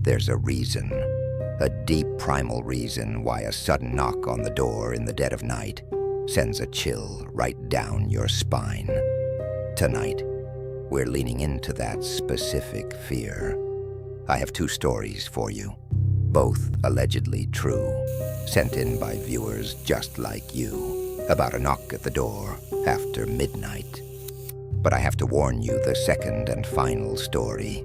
there's a reason. A deep primal reason why a sudden knock on the door in the dead of night sends a chill right down your spine. Tonight, we're leaning into that specific fear. I have 2 stories for you, both allegedly true, sent in by viewers just like you, about a knock at the door after midnight. But I have to warn you, the second and final story,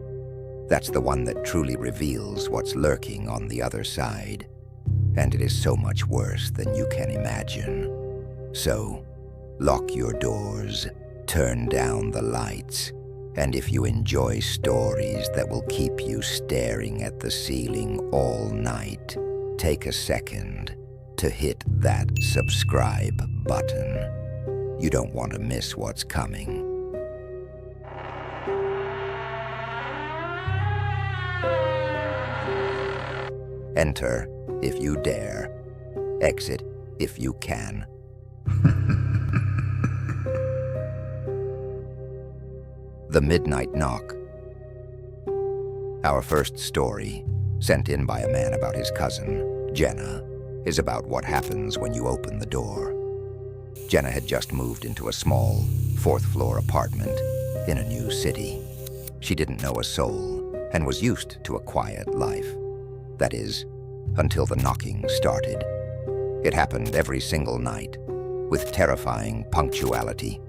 that's the one that truly reveals what's lurking on the other side. And it is so much worse than you can imagine. So, lock your doors, turn down the lights, and if you enjoy stories that will keep you staring at the ceiling all night, take a second to hit that subscribe button. You don't want to miss what's coming. Enter if you dare. Exit if you can. The Midnight Knock. Our first story, sent in by a man about his cousin, Jenna, is about what happens when you open the door. Jenna had just moved into a small, 4th-floor apartment in a new city. She didn't know a soul and was used to a quiet life. That is, until the knocking started. It happened every single night, with terrifying punctuality.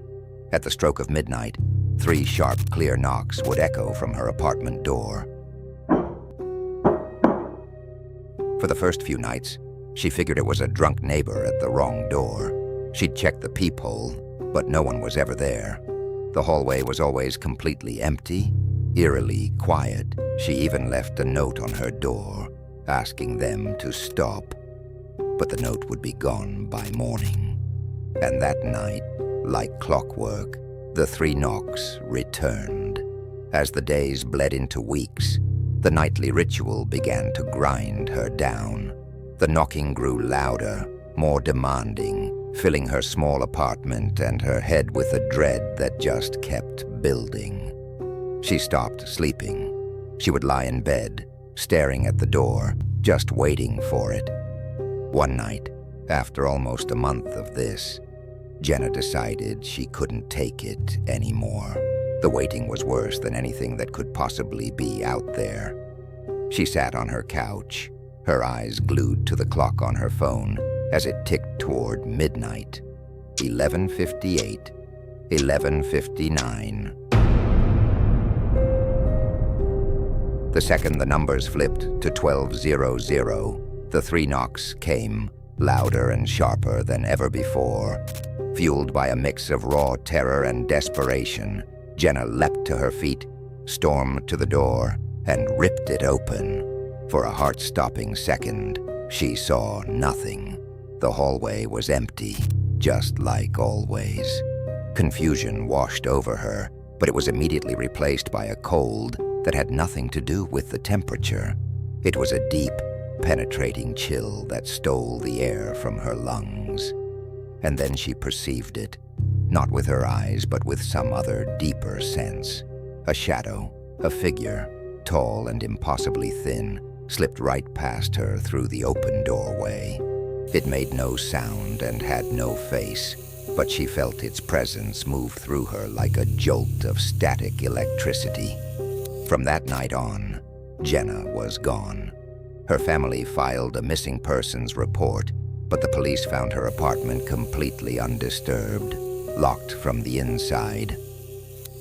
At the stroke of midnight, 3 sharp, clear knocks would echo from her apartment door. For the first few nights, she figured it was a drunk neighbor at the wrong door. She'd checked the peephole, but no one was ever there. The hallway was always completely empty, eerily quiet. She even left a note on her door, asking them to stop. But the note would be gone by morning. And that night, like clockwork, the 3 knocks returned. As the days bled into weeks, the nightly ritual began to grind her down. The knocking grew louder, more demanding, filling her small apartment and her head with a dread that just kept building. She stopped sleeping. She would lie in bed, staring at the door, just waiting for it. One night, after almost a month of this, Jenna decided she couldn't take it anymore. The waiting was worse than anything that could possibly be out there. She sat on her couch, her eyes glued to the clock on her phone as it ticked toward midnight. 11:58, 11:59. The second the numbers flipped to 12:00, the 3 knocks came, louder and sharper than ever before. Fueled by a mix of raw terror and desperation, Jenna leapt to her feet, stormed to the door, and ripped it open. For a heart-stopping second, she saw nothing. The hallway was empty, just like always. Confusion washed over her, but it was immediately replaced by a cold that had nothing to do with the temperature. It was a deep, penetrating chill that stole the air from her lungs. And then she perceived it, not with her eyes, but with some other deeper sense. A shadow, a figure, tall and impossibly thin, slipped right past her through the open doorway. It made no sound and had no face, but she felt its presence move through her like a jolt of static electricity. From that night on, Jenna was gone. Her family filed a missing persons report, but the police found her apartment completely undisturbed, locked from the inside.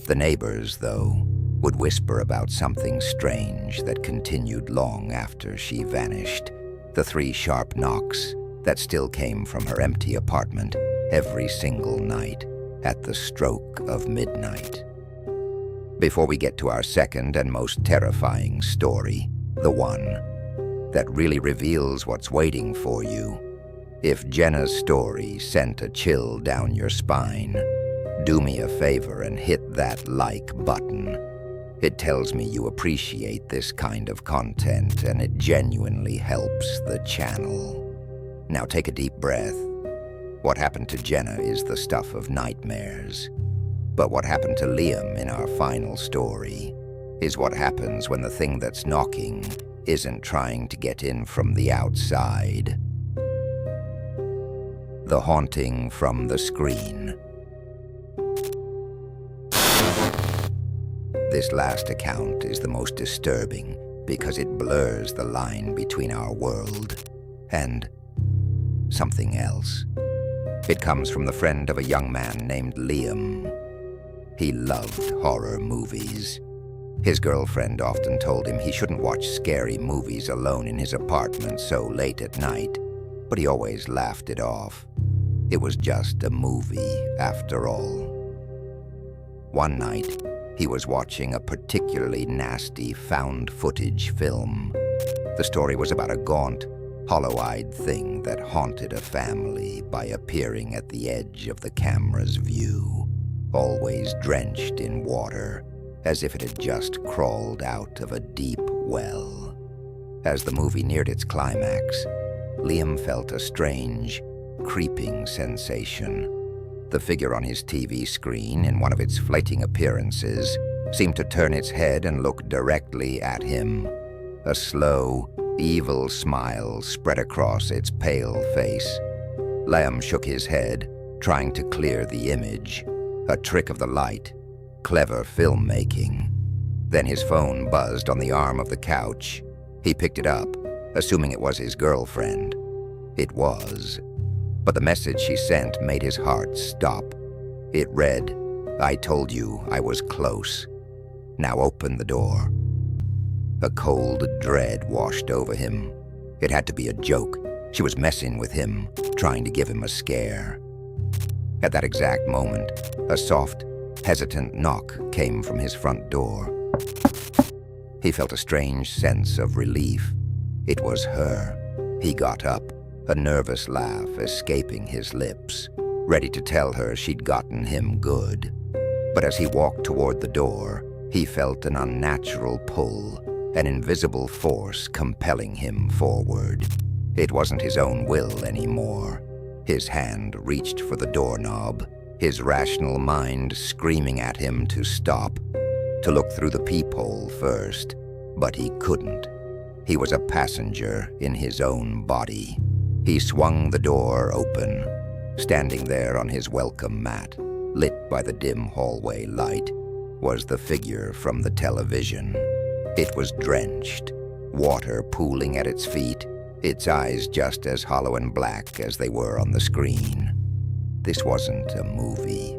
The neighbors, though, would whisper about something strange that continued long after she vanished. The 3 sharp knocks that still came from her empty apartment every single night at the stroke of midnight. Before we get to our second and most terrifying story, the one that really reveals what's waiting for you, if Jenna's story sent a chill down your spine, do me a favor and hit that like button. It tells me you appreciate this kind of content and it genuinely helps the channel. Now take a deep breath. What happened to Jenna is the stuff of nightmares. But what happened to Liam in our final story is what happens when the thing that's knocking isn't trying to get in from the outside. The Haunting from the Screen. This last account is the most disturbing because it blurs the line between our world and something else. It comes from the friend of a young man named Liam. He loved horror movies. His girlfriend often told him he shouldn't watch scary movies alone in his apartment so late at night, but he always laughed it off. It was just a movie, after all. One night, he was watching a particularly nasty found footage film. The story was about a gaunt, hollow-eyed thing that haunted a family by appearing at the edge of the camera's view, always drenched in water, as if it had just crawled out of a deep well. As the movie neared its climax, Liam felt a strange, creeping sensation. The figure on his TV screen, in one of its fleeting appearances, seemed to turn its head and look directly at him. A slow, evil smile spread across its pale face. Liam shook his head, trying to clear the image. A trick of the light. Clever filmmaking. Then his phone buzzed on the arm of the couch. He picked it up, assuming it was his girlfriend. It was. But the message she sent made his heart stop. It read, "I told you I was close. Now open the door." A cold dread washed over him. It had to be a joke. She was messing with him, trying to give him a scare. At that exact moment, a soft, hesitant knock came from his front door. He felt a strange sense of relief. It was her. He got up, a nervous laugh escaping his lips, ready to tell her she'd gotten him good. But as he walked toward the door, he felt an unnatural pull, an invisible force compelling him forward. It wasn't his own will anymore. His hand reached for the doorknob, his rational mind screaming at him to stop, to look through the peephole first, but he couldn't. He was a passenger in his own body. He swung the door open. Standing there on his welcome mat, lit by the dim hallway light, was the figure from the television. It was drenched, water pooling at its feet, its eyes just as hollow and black as they were on the screen. This wasn't a movie.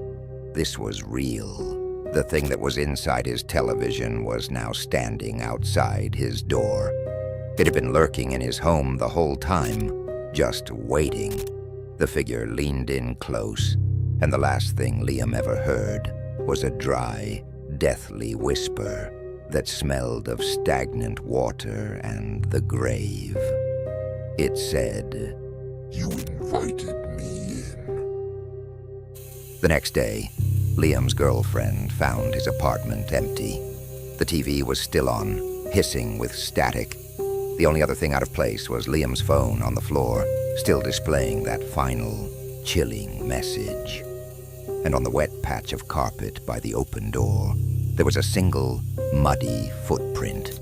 This was real. The thing that was inside his television was now standing outside his door. It had been lurking in his home the whole time, just waiting. The figure leaned in close, and the last thing Liam ever heard was a dry, deathly whisper that smelled of stagnant water and the grave. It said, "You invited me in." The next day, Liam's girlfriend found his apartment empty. The TV was still on, hissing with static. The only other thing out of place was Liam's phone on the floor, still displaying that final, chilling message. And on the wet patch of carpet by the open door, there was a single, muddy footprint.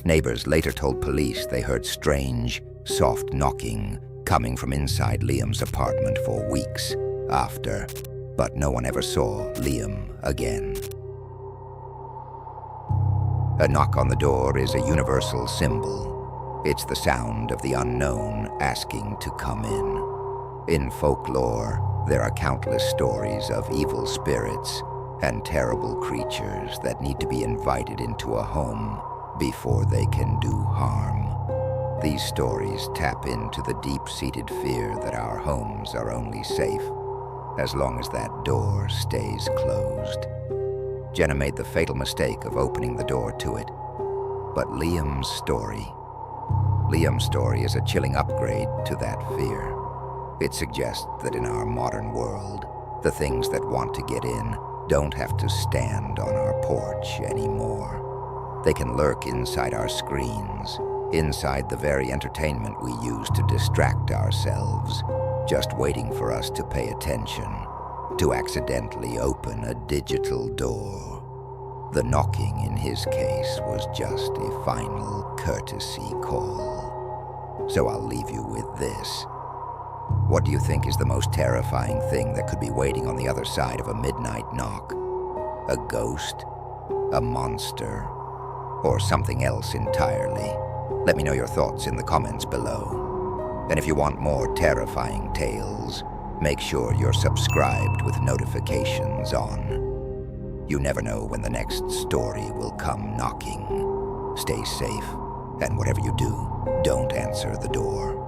Neighbors later told police they heard strange, soft knocking coming from inside Liam's apartment for weeks after, but no one ever saw Liam again. A knock on the door is a universal symbol. It's the sound of the unknown asking to come in. In folklore, there are countless stories of evil spirits and terrible creatures that need to be invited into a home before they can do harm. These stories tap into the deep-seated fear that our homes are only safe as long as that door stays closed. Jenna made the fatal mistake of opening the door to it. But Liam's story is a chilling upgrade to that fear. It suggests that in our modern world, the things that want to get in don't have to stand on our porch anymore. They can lurk inside our screens, inside the very entertainment we use to distract ourselves, just waiting for us to pay attention, to accidentally open a digital door. The knocking in his case was just a final courtesy call. So I'll leave you with this. What do you think is the most terrifying thing that could be waiting on the other side of a midnight knock? A ghost? A monster? Or something else entirely? Let me know your thoughts in the comments below. And if you want more terrifying tales, make sure you're subscribed with notifications on. You never know when the next story will come knocking. Stay safe, and whatever you do, don't answer the door.